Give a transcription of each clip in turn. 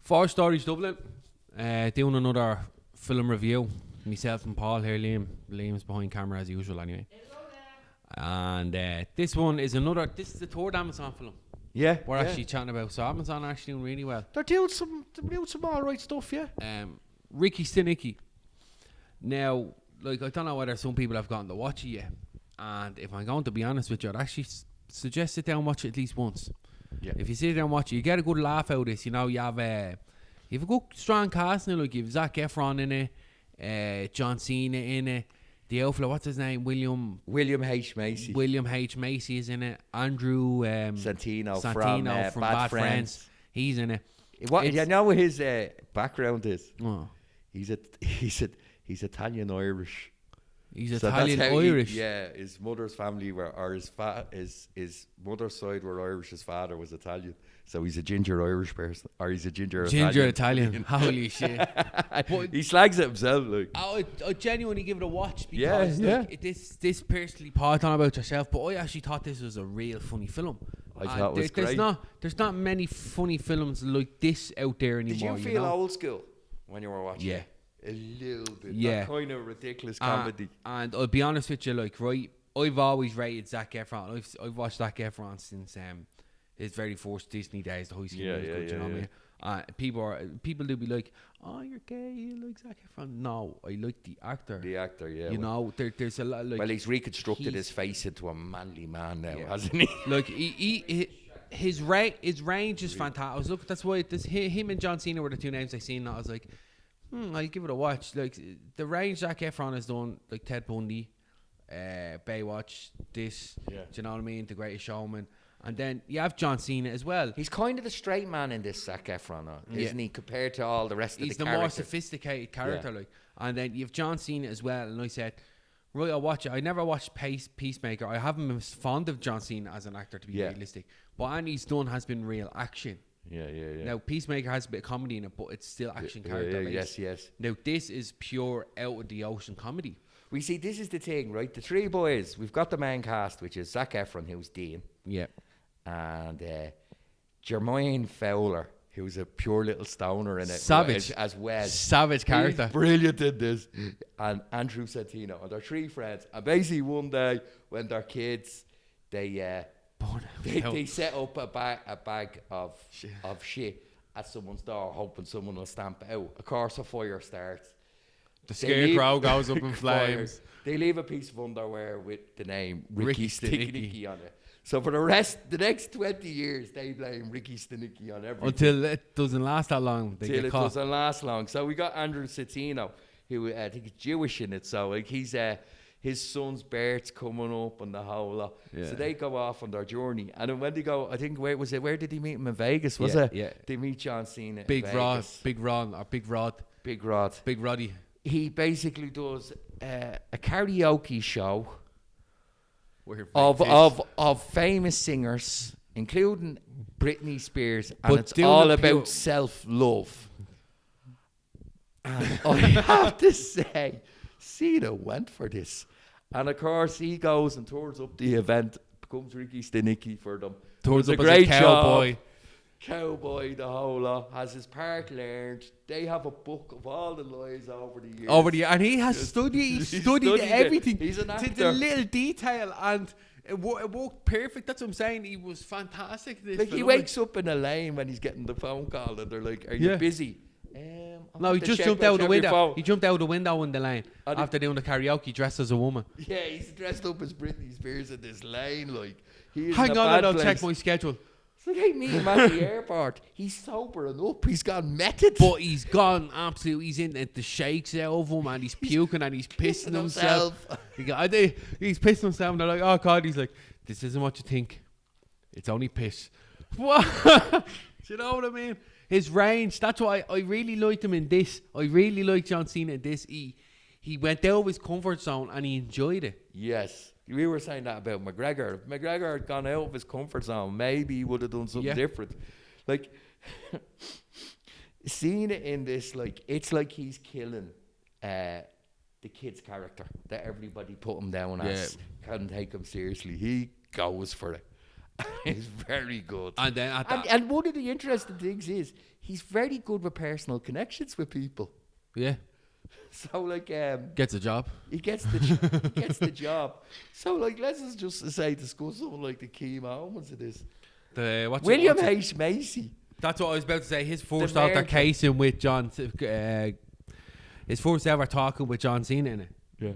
Four Stories Dublin. Doing another film review. Myself and Paul here, Liam. Liam's behind camera as usual anyway. And this one is this is the third Amazon film Yeah, we're actually chatting about. So Amazon are actually doing really well. they're doing some alright stuff, yeah. Ricky Stenicki. Now, like, I don't know whether some people have gotten to watch it yet. And if I'm going to be honest with you, I'd actually suggest sit down and watch it at least once. Yeah. If you sit down and watch it, you get a good laugh out of this. You know, you have a good strong cast now. Like, you have Zac Efron in it, John Cena in it, the outfit, what's his name? William H. Macy. William H. Macy is in it. Andrew Santino from Bad Friends. He's in it. What you know what his background is? Oh. He's Italian Irish. He's So Italian that's how Irish. his mother's family his mother's side were Irish. His father was Italian, so he's a ginger Irish person, or he's a ginger Italian. Holy shit! But he slags it himself, like. I genuinely give it a watch because this personally, Paul, don't know about yourself, but I actually thought this was a real funny film. I thought it was great. There's not many funny films like this out there anymore. Did you feel old school when you were watching? Yeah. It? A little bit. Yeah. That kind of ridiculous comedy. And I'll be honest with you, like, right, I've always rated Zac Efron. I've watched Zac Efron since his very first Disney days, the high school musical, you know what I mean? People do be like, oh, you're gay, you like Zac Efron. No, I like the actor. The actor, yeah. You know, there's a lot, like... Well, he's reconstructed his face into a manly man now, hasn't he? Like, his range is fantastic. Look, that's why him and John Cena were the two names I seen. I was like, I'll give it a watch. Like, the range Zac Efron has done, like Ted Bundy, Baywatch, this, do you know what I mean? The Greatest Showman. And then you have John Cena as well. He's kind of the straight man in this Zac Efron, isn't he? Compared to all the rest of the characters. He's the more sophisticated character, like. And then you have John Cena as well. And I said, right, I'll watch it. I never watched Peacemaker. I haven't been fond of John Cena as an actor, to be realistic. But any he's done has been real action. Yeah. Now, Peacemaker has a bit of comedy in it, but it's still action character based. Yes. Now, this is pure out of the ocean comedy. We see, this is the thing, right? The three boys, we've got the main cast, which is Zac Efron, who's Dean. Yeah. And Jermaine Fowler, who's a pure little stoner in it. Savage. As well. Savage character. He's brilliant in this. And Andrew Santino. And they're three friends. And basically one day, when they're kids, they set up a bag of shit at someone's door, hoping someone will stamp it out. Of course, a fire starts. The scarecrow goes up in flames. They leave a piece of underwear with the name Ricky Stenicki on it. So for the next 20 years, they blame Ricky Stenicki on everything. Until it doesn't last that long. Until it doesn't last long. So we got Andrew Santino, who I think is Jewish in it. So like he's his son's birth's coming up and the whole lot. Yeah. So they go off on their journey. And then when they go, I think, where did he meet him in Vegas? Was it? Yeah. They meet John Cena Big in Rod. Vegas. Big Rod. Big Roddy. He basically does a karaoke show of famous singers, including Britney Spears, and but it's all about self-love. And I have to say, Cena went for this. And of course, he goes and tours up the event, becomes Ricky Stenicki for them. Tours up a great as a cowboy. Cowboy, the whole lot, has his part learned. They have a book of all the lies over the years. And he has studied everything. He's an actor. To the little detail, and it worked perfect. That's what I'm saying. He was fantastic. Like, he wakes up in a lane when he's getting the phone call, and they're like, "Are you busy?" No, he just jumped out the window. He jumped out the window in the lane after doing the karaoke, dressed as a woman. Yeah, he's dressed up as Britney Spears in this lane, like. Hang on, I'll check my schedule. It's like, hey, meet him at the airport. He's sobering up. He's gone method. But he's gone absolutely. He's in the shakes out of him, and he's puking and he's pissing himself. He's pissing himself, and they're like, oh, God. He's like, this isn't what you think. It's only piss. What? Do you know what I mean? His range. That's why I really liked him in this. I really liked John Cena in this. He went out of his comfort zone, and he enjoyed it. Yes. We were saying that about McGregor. If McGregor had gone out of his comfort zone, maybe he would have done something different. Like, Cena in this, like, it's like he's killing the kid's character that everybody put him down as. Couldn't take him seriously. He goes for it. He's very good. And then at that, And one of the interesting things is he's very good with personal connections with people. yeah, So like gets a job. he gets the job. So like let's just say discuss something like the key moments of this. William H. Macy. That's what I was about to say. His first merger. altercation with John, his first ever talking with John Cena in it. Yeah.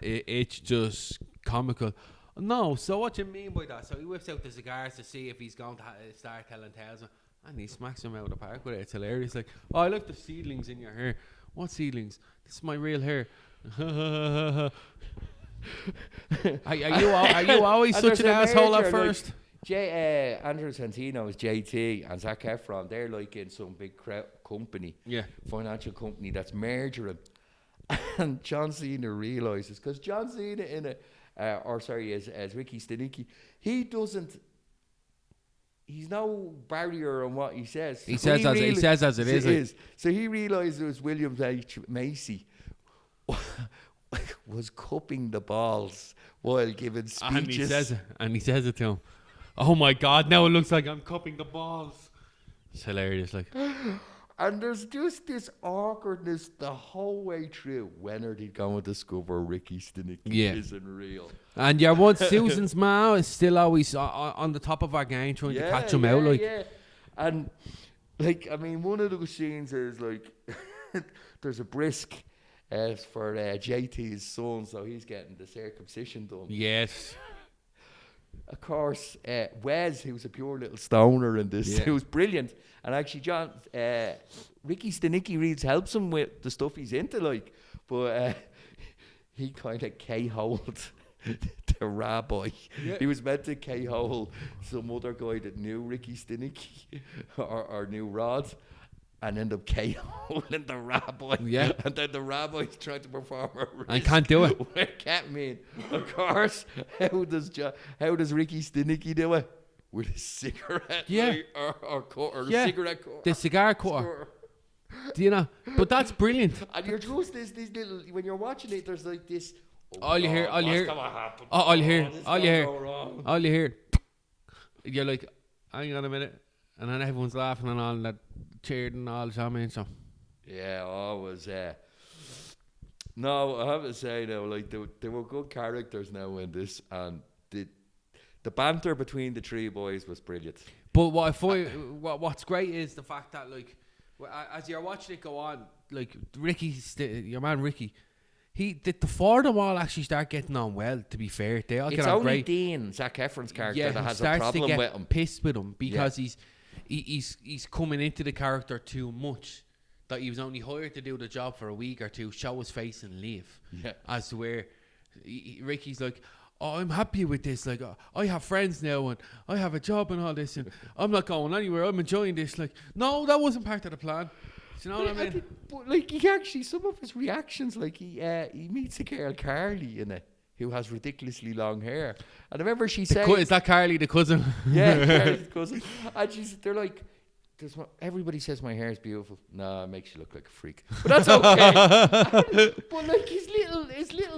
It's just comical. No, so what you mean by that? So he whips out the cigars to see if he's going to start telling tales, and he smacks him out of the park with it. It's hilarious. Like, oh, I like the seedlings in your hair. What seedlings? This is my real hair. are you always such an asshole at first? Andrew Santino is JT and Zac Efron. They're like in some big company, financial company that's mergering. And John Cena realizes, because John Cena in it, as Ricky Stenicki, he's no barrier on what he says. He says as it is. So he realizes William H. Macy was cupping the balls while giving speeches. And he says it to him. Oh my God, now it looks like I'm cupping the balls. It's hilarious, like. And there's just this awkwardness the whole way through. When are they going to discover Ricky Stenicki isn't real? And your one Susan's ma is still always on the top of our game trying to catch him out, like. Yeah. And like, I mean, one of those scenes is like, there's a brisk for JT's son, so he's getting the circumcision done. Yes. Of course, Wes, who was a pure little stoner in this, who was brilliant. And actually, Ricky Stenicki helps him with the stuff he's into, like. But he kind of K-holed the rabbi. Yeah. He was meant to K-hole some other guy that knew Ricky Stenicki or knew Rod, and end up K-holing the rabbi. Yeah. And then the rabbi's trying to perform a risk. I can't do it. With ketamine. Of course. How does Ricky Stenicki do it? With a cigarette. Yeah. Or cigarette cutter. The cigar cutter. Do you know? But that's brilliant. And you're just these little, when you're watching it, there's like this. All you hear. You're like, hang on a minute. And then everyone's laughing and all that, cheered and all, I mean, so. Yeah, always. No, I have to say though, like there were good characters now in this, and the banter between the three boys was brilliant. But what I find, what's great is the fact that, like, as you're watching it go on, like your man Ricky, the four of them all actually start getting on well. To be fair, they all get on great. It's only Dean, Zac Efron's character, that has a problem with him. Pissed with him because he's coming into the character too much. That he was only hired to do the job for a week or two, show his face and leave. Yeah. As to where Ricky's like, oh, I'm happy with this. Like, I have friends now and I have a job and all this, and I'm not going anywhere. I'm enjoying this. Like, no, that wasn't part of the plan. Do you know what I mean? But like, he actually, some of his reactions, like he meets a girl, Carly, in it, who has ridiculously long hair. And I remember she said, "Is that Carly, the cousin?" Yeah, Carly's cousin. And they're like, everybody says my hair is beautiful. No, it makes you look like a freak. But that's okay. But like his little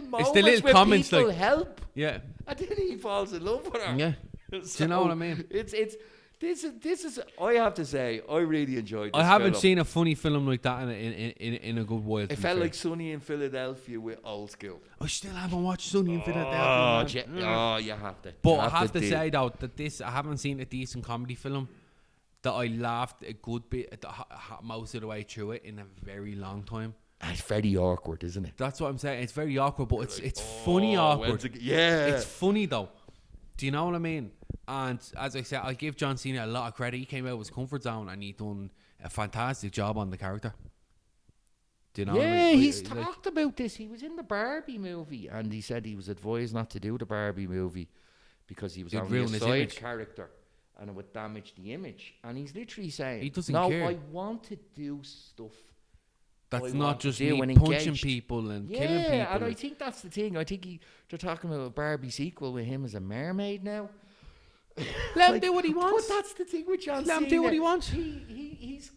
moments, it's the little comments, people like, help. Yeah. And then he falls in love with her. Yeah. So do you know what I mean? This is. I have to say, I really enjoyed this. I haven't seen a funny film like that in a good while. It felt like Sunny in Philadelphia with old school. I still haven't watched Sunny in Philadelphia. You have to. But I have to say though that I haven't seen a decent comedy film that I laughed a good bit most of the way through it in a very long time. It's very awkward, isn't it? That's what I'm saying. It's very awkward, but it's funny awkward. It's funny though. Do you know what I mean? And as I said, I give John Cena a lot of credit. He came out of his comfort zone and he done a fantastic job on the character. Do you know what I mean? He's talked about this. He was in the Barbie movie and he said he was advised not to do the Barbie movie because he was only a side character and it would damage the image. And he's literally saying, he doesn't care. I want to do stuff that's not just me punching people and killing people. Yeah, and I think that's the thing. I think they're talking about a Barbie sequel with him as a mermaid now. Let him do what he wants. But that's the thing with John Cena. Let him do what he wants. He's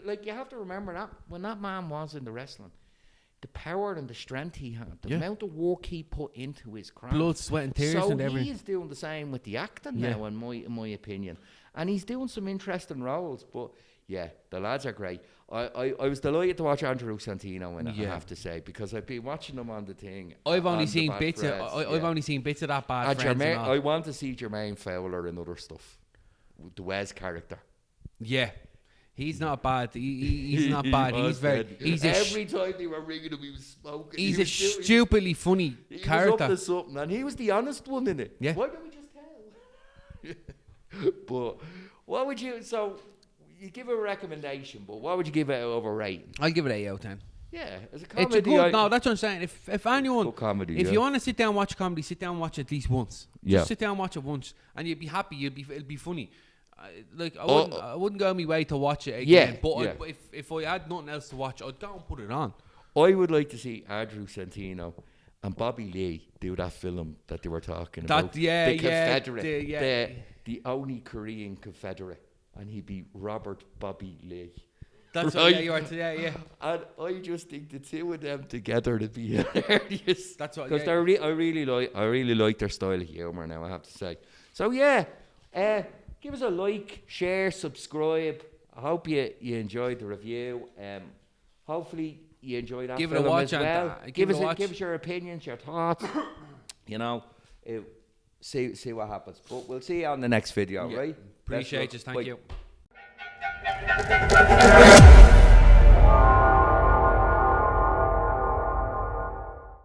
like, you have to remember that when that man was in the wrestling, the power and the strength he had, the Yeah. amount of work he put into his craft. Blood, sweat, and tears, so and everything. he's doing the same with the acting Yeah. now, in my opinion, and he's doing some interesting roles. But yeah, the lads are great. I was delighted to watch Andrew Santino in it, I Yeah. have to say, because I've been watching him on the thing. I've only on the seen Bad bits. Friends, I've only seen bits of that Bad And Friends. Jermaine, And all. I want to see Jermaine Fowler in other stuff. The Wes character. Yeah, he's not bad. He's not bad. was He's very. dead. He's a. Every time they were ringing him, he was smoking. He's He a was doing- stupidly funny he was up character. to something, and he was the honest one in it. Yeah. Why don't we just tell? But what would you? So you give a recommendation, but what would you give it over rating? I'll give it 8 out of 10. Yeah, as a comedy. It's a good. No, that's what I'm saying. If anyone, Good comedy, if yeah. you want to sit down and watch comedy, sit down and watch it at least once. Yeah. Just sit down and watch it once, and you'll be happy. It'll be funny. Like Oh, I wouldn't go on my way to watch it Yeah, again. But yeah. if I had nothing else to watch, I'd go and put it on. I would like to see Andrew Santino and Bobby Lee do that film that they were talking about. Yeah, the yeah, Confederate, the only Korean Confederate, and he'd be Robert Bobby Lee. That's Right. what, yeah, you are today. Yeah, And I just think the two of them together would be hilarious. That's what- Because yeah. I really like their style of humor now, I have to say. So yeah, give us a like, share, subscribe. I hope you enjoyed the review. Hopefully you enjoyed that Give it a film watch as and, well. give it a watch. Give us your opinions, your thoughts. You know, see what happens. But we'll see you on the next video, Yeah. right? Appreciate Best you. luck. Thank Bye. you.